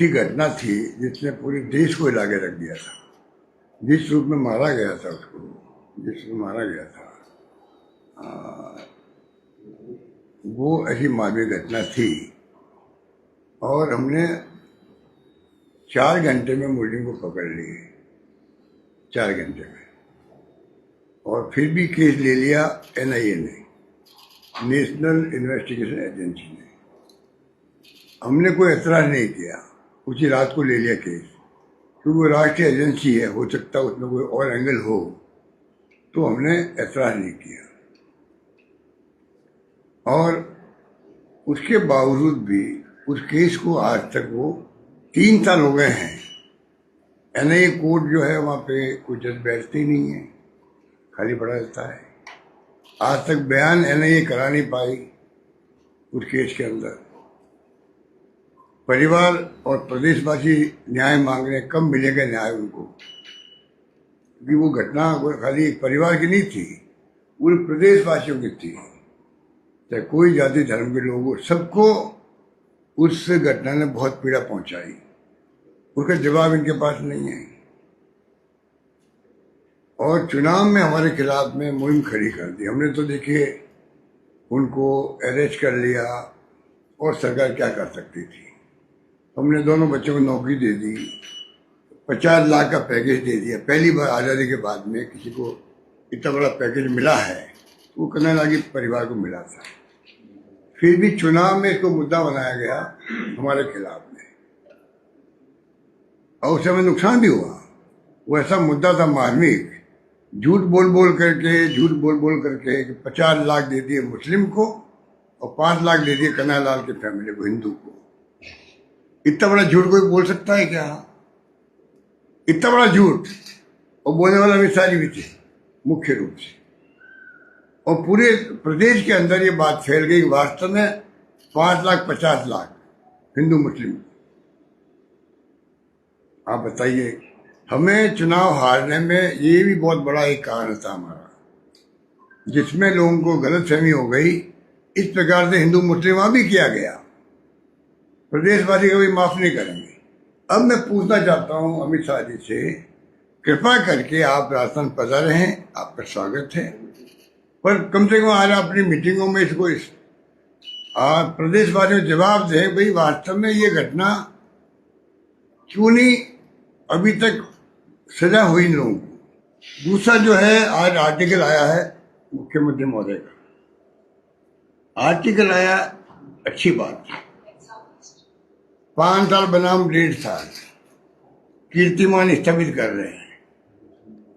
ऐसी घटना थी जिसने पूरे देश को हिला के रख दिया था। जिस रूप में मारा गया था उसको, जिस रूप में मारा गया था, वो ऐसी मानवीय घटना थी। और हमने 4 घंटे में मुलजिम को पकड़ लिए, 4 घंटे में। और फिर भी केस ले लिया NIA ने, नेशनल इन्वेस्टिगेशन एजेंसी ने। हमने कोई एतराज नहीं किया, उसी रात को ले लिया केस, क्योंकि वो राष्ट्रीय एजेंसी है, हो सकता है उसमें कोई और एंगल हो, तो हमने एतराज नहीं किया। और उसके बावजूद भी उस केस को आज तक वो 3 साल हो गए हैं। NIA कोर्ट जो है वहाँ पे कोई जज बैठते ही नहीं है, खाली पड़ा रहता है। आज तक बयान NIA करा नहीं पाई उस केस के अंदर। परिवार और प्रदेशवासी न्याय मांग रहे हैं, कब मिलेगा न्याय उनको? क्योंकि वो घटना खाली एक परिवार की नहीं थी, पूरे प्रदेशवासियों की थी, चाहे कोई जाति धर्म के लोग हो, सबको उस घटना ने बहुत पीड़ा पहुंचाई। उसका जवाब इनके पास नहीं है। और चुनाव में हमारे खिलाफ में मुहिम खड़ी कर दी हमने। तो देखिए, उनको अरेस्ट कर लिया, और सरकार क्या कर सकती थी? हमने दोनों बच्चों को नौकरी दे दी, 50 लाख का पैकेज दे दिया। पहली बार आज़ादी के बाद में किसी को इतना बड़ा पैकेज मिला है, वो कन्हैया लाल के परिवार को मिला था। फिर भी चुनाव में इसको मुद्दा बनाया गया हमारे खिलाफ में, और उससे हमें नुकसान भी हुआ। वो ऐसा मुद्दा था मार्मिक, झूठ बोल बोल करके 50 लाख दे दिए मुस्लिम को और 5 लाख दे दिए कन्हैया लाल की फैमिली को, हिंदू को। इतना बड़ा झूठ कोई बोल सकता है क्या? इतना बड़ा झूठ। और बोलने वाला अमित शाह जी भी थे मुख्य रूप से। और पूरे प्रदेश के अंदर ये बात फैल गई, वास्तव में 5 लाख 50 लाख हिंदू मुस्लिम। आप बताइए, हमें चुनाव हारने में ये भी बहुत बड़ा एक कारण था हमारा, जिसमें लोगों को गलतफहमी हो गई। इस प्रकार से हिंदू मुस्लिम भी किया गया, प्रदेशवासी कभी माफ नहीं करेंगे। अब मैं पूछना चाहता हूं अमित शाह जी से, कृपा करके आप राजस्थान पधारे हैं, आपका स्वागत है, पर कम से कम आज अपनी मीटिंगों में इसको आप प्रदेशवासियों को जवाब दें, भाई वास्तव में ये घटना क्यों नहीं अभी तक सजा हुई इन लोगों को। दूसरा जो है, आज आर्टिकल आया है मुख्यमंत्री महोदय का, आर्टिकल आया, अच्छी बात, 5 साल बनाम 1.5 साल कीर्तिमान स्थगित कर रहे हैं।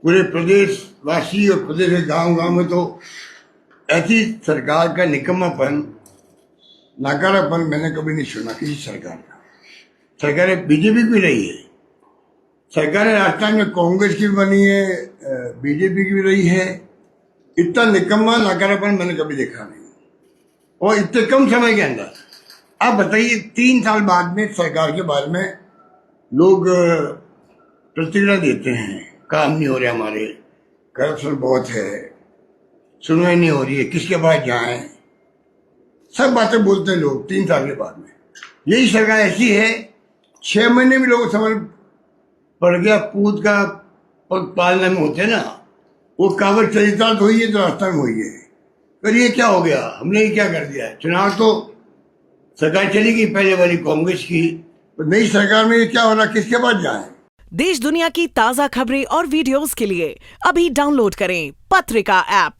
पूरे प्रदेशवासी और प्रदेश के गांव में तो ऐसी सरकार का निकम्मापन, नाकारापन मैंने कभी नहीं सुना किसी सरकार का। सरकारें बीजेपी की रही है, सरकारें राजस्थान में कांग्रेस की बनी है, बीजेपी की भी रही है। इतना निकम्मा नाकारापन मैंने कभी देखा नहीं, और इतने कम समय के अंदर। आप बताइए, 3 साल बाद में सरकार के बारे में लोग प्रतिक्रिया देते हैं, काम नहीं हो रहा, हमारे करप्शन बहुत है, सुनवाई नहीं हो रही है, किसके पास जाएं, सब बातें बोलते हैं लोग 3 साल के बाद में। यही सरकार ऐसी है, 6 महीने भी लोग समझ पड़ गया, पूत का पग पालने में होते ना, वो कावड़ चरितार्थ हुई है तो राजस्थान हुई है। पर ये क्या हो गया, हमने ये क्या कर दिया? चुनाव तो सरकार चली गई पहले वाली कांग्रेस की, तो नई सरकार में ये क्या हो रहा, किसके पास जाएं? देश दुनिया की ताजा खबरें और वीडियोस के लिए अभी डाउनलोड करें पत्रिका ऐप।